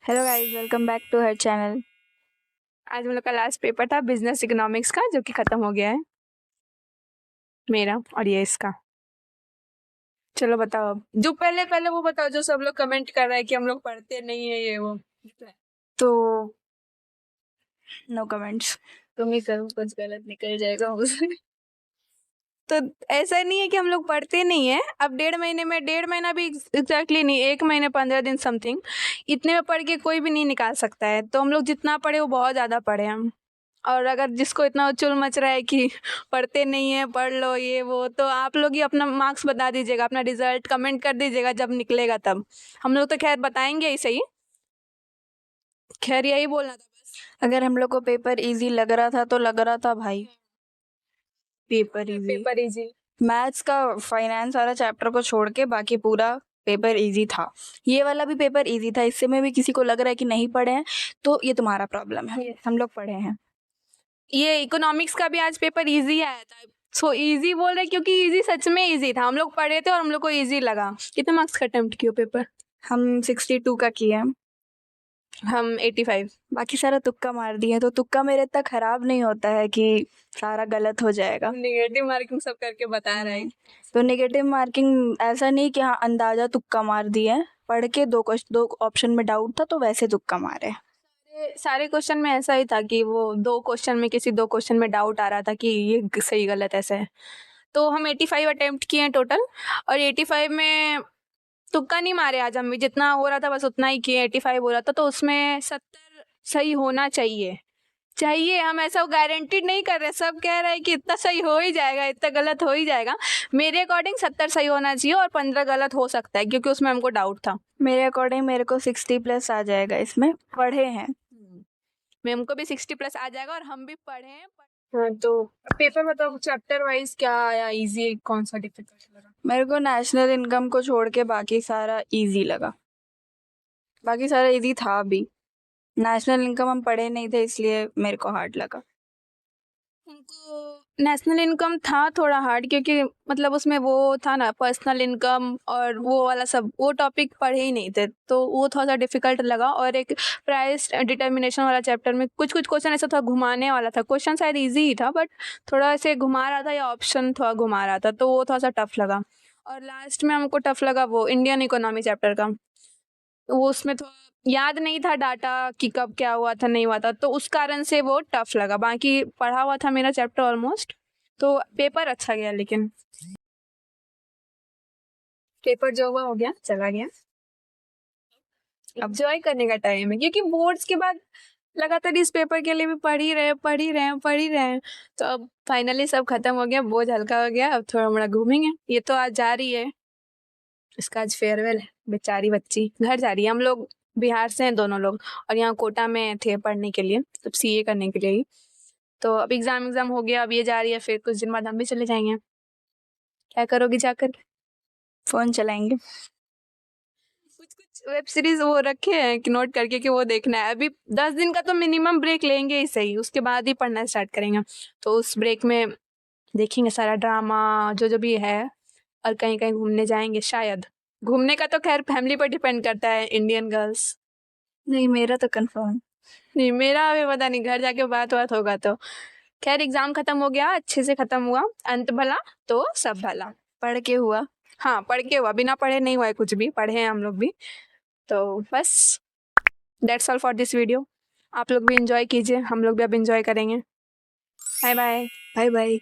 Hello guys, welcome back to her channel. आज हम लोग का लास्ट पेपर था बिजनेस इकोनॉमिक्स का, जो कि खत्म हो गया है मेरा और ये इसका। चलो बताओ अब। जो पहले पहले वो बताओ, जो सब लोग कमेंट कर रहे हैं कि हम लोग पढ़ते नहीं है ये वो। तो नो कमेंट्स। तुम ही करो, कुछ गलत निकल जाएगा मुझसे। तो ऐसा नहीं है कि हम लोग पढ़ते नहीं है। अब 1.5 महीना भी एग्जैक्टली नहीं, 1 महीने 15 दिन समथिंग, इतने में पढ़ के कोई भी नहीं निकाल सकता है। तो हम लोग जितना पढ़े वो बहुत ज़्यादा पढ़े हम। और अगर जिसको इतना उछल मच रहा है कि पढ़ते नहीं है, पढ़ लो ये वो, तो आप लोग ही अपना मार्क्स बता दीजिएगा, अपना रिजल्ट कमेंट कर दीजिएगा जब निकलेगा तब। हम लोग तो खैर बताएंगे ही सही। खैर यही बोलना था बस। अगर हम लोग को पेपर इजी लग रहा था तो लग रहा था भाई। Paper easy. मैथ्स का फाइनेंस वाला चैप्टर को छोड़ के बाकी पूरा पेपर इजी था। ये वाला भी पेपर इजी था। इससे में भी किसी को लग रहा है कि नहीं पढ़े हैं तो ये तुम्हारा प्रॉब्लम है। हम लोग पढ़े हैं। ये इकोनॉमिक्स का भी आज पेपर इजी आया था। सो इजी बोल रहे क्योंकि इजी सच में इजी था। हम लोग पढ़े थे और हम लोग को इजी लगा। कितने मार्क्स का अटेम्प्ट किया पेपर? हम 62 का किए हैं। हम 85। बाकी सारा तुक्का मार दिए, तो तुक्का मेरे इतना खराब नहीं होता है कि सारा गलत हो जाएगा। नेगेटिव मार्किंग सब करके बता रहा है। तो नेगेटिव मार्किंग ऐसा नहीं कि हाँ अंदाजा तुक्का मार दिए। पढ़ के दो ऑप्शन में डाउट था तो वैसे तुक्का मारे। सारे क्वेश्चन में ऐसा ही था कि वो दो क्वेश्चन में डाउट आ रहा था कि ये सही गलत ऐसे है। तो हम 85 अटेम्प्ट किए हैं टोटल, और 85 में तुक्का नहीं मारे आज हम भी। जितना हो रहा था बस उतना ही किए। 85 हो रहा था तो उसमें 70 सही होना चाहिए। हम ऐसा गारंटीड नहीं कर रहे। सब कह रहे हैं कि इतना सही हो ही जाएगा, इतना गलत हो ही जाएगा। मेरे अकॉर्डिंग 70 सही होना चाहिए और 15 गलत हो सकता है, क्योंकि उसमें हमको डाउट था। मेरे अकॉर्डिंग मेरे को 60+ आ जाएगा। इसमें पढ़े हैं। हमको भी 60+ आ जाएगा और हम भी पढ़े हैं। हाँ, तो पेपर बताओ चैप्टर वाइज क्या आया, इजी कौन सा डिफिकल्ट लगा? मेरे को नेशनल इनकम को छोड़ के बाकी सारा इजी लगा। बाकी सारा इजी था भी। नेशनल इनकम हम पढ़े नहीं थे इसलिए मेरे को हार्ड लगा। हमको नेशनल इनकम था थोड़ा हार्ड, क्योंकि मतलब उसमें वो था ना पर्सनल इनकम और वो वाला सब, वो टॉपिक पढ़े ही नहीं थे, तो वो थोड़ा सा डिफिकल्ट लगा। और एक प्राइस डिटर्मिनेशन वाला चैप्टर में कुछ क्वेश्चन ऐसा था, घुमाने वाला था। क्वेश्चन शायद इजी ही था बट थोड़ा ऐसे घुमा रहा था, या ऑप्शन थोड़ा घुमा रहा था, तो वो थोड़ा सा टफ लगा। और लास्ट में हमको टफ लगा वो इंडियन इकोनॉमी चैप्टर का। तो वो उसमें थोड़ा याद नहीं था डाटा कि कब क्या हुआ था नहीं हुआ था, तो उस कारण से वो टफ लगा। बाकी पढ़ा हुआ था मेरा चैप्टर ऑलमोस्ट, तो पेपर अच्छा गया। लेकिन पेपर जो हुआ हो गया, चला गया। अब एंजॉय करने का टाइम है, क्योंकि बोर्ड्स के बाद लगातार इस पेपर के लिए भी पढ़ ही रहे हैं। तो अब फाइनली सब खत्म हो गया, बोझ हल्का हो गया। अब थोड़ा मोड़ा घूमेंगे। ये तो आज जा रही है, इसका आज फेयरवेल है। बेचारी बच्ची घर जा रही है। हम लोग बिहार से हैं दोनों लोग, और यहाँ कोटा में थे पढ़ने के लिए, तो सीए करने के लिए ही। तो अब एग्जाम हो गया, अब ये जा रही है, फिर कुछ दिन बाद हम भी चले जाएंगे। क्या करोगी जाकर? फोन चलाएंगे। कुछ वेब सीरीज वो रखे हैं कि नोट करके कि वो देखना है। अभी 10 दिन का तो मिनिमम ब्रेक लेंगे ही सही, उसके बाद ही पढ़ना स्टार्ट करेंगे। तो उस ब्रेक में देखेंगे सारा ड्रामा जो भी है, और कहीं कहीं घूमने जाएंगे शायद। घूमने का तो खैर फैमिली पर डिपेंड करता है, इंडियन गर्ल्स। नहीं, मेरा तो कंफर्म। नहीं, मेरा अभी पता नहीं, घर जाके बात होगा तो। खैर एग्जाम खत्म हो गया, अच्छे से खत्म हुआ। अंत भला तो सब भला। पढ़ के हुआ। हाँ, पढ़ के हुआ, बिना पढ़े नहीं हुआ है कुछ भी। पढ़े हैं हम लोग भी। तो बस that's all for this video. आप लोग भी एंजॉय कीजिए, हम लोग भी अब एंजॉय करेंगे। Bye bye. Bye bye.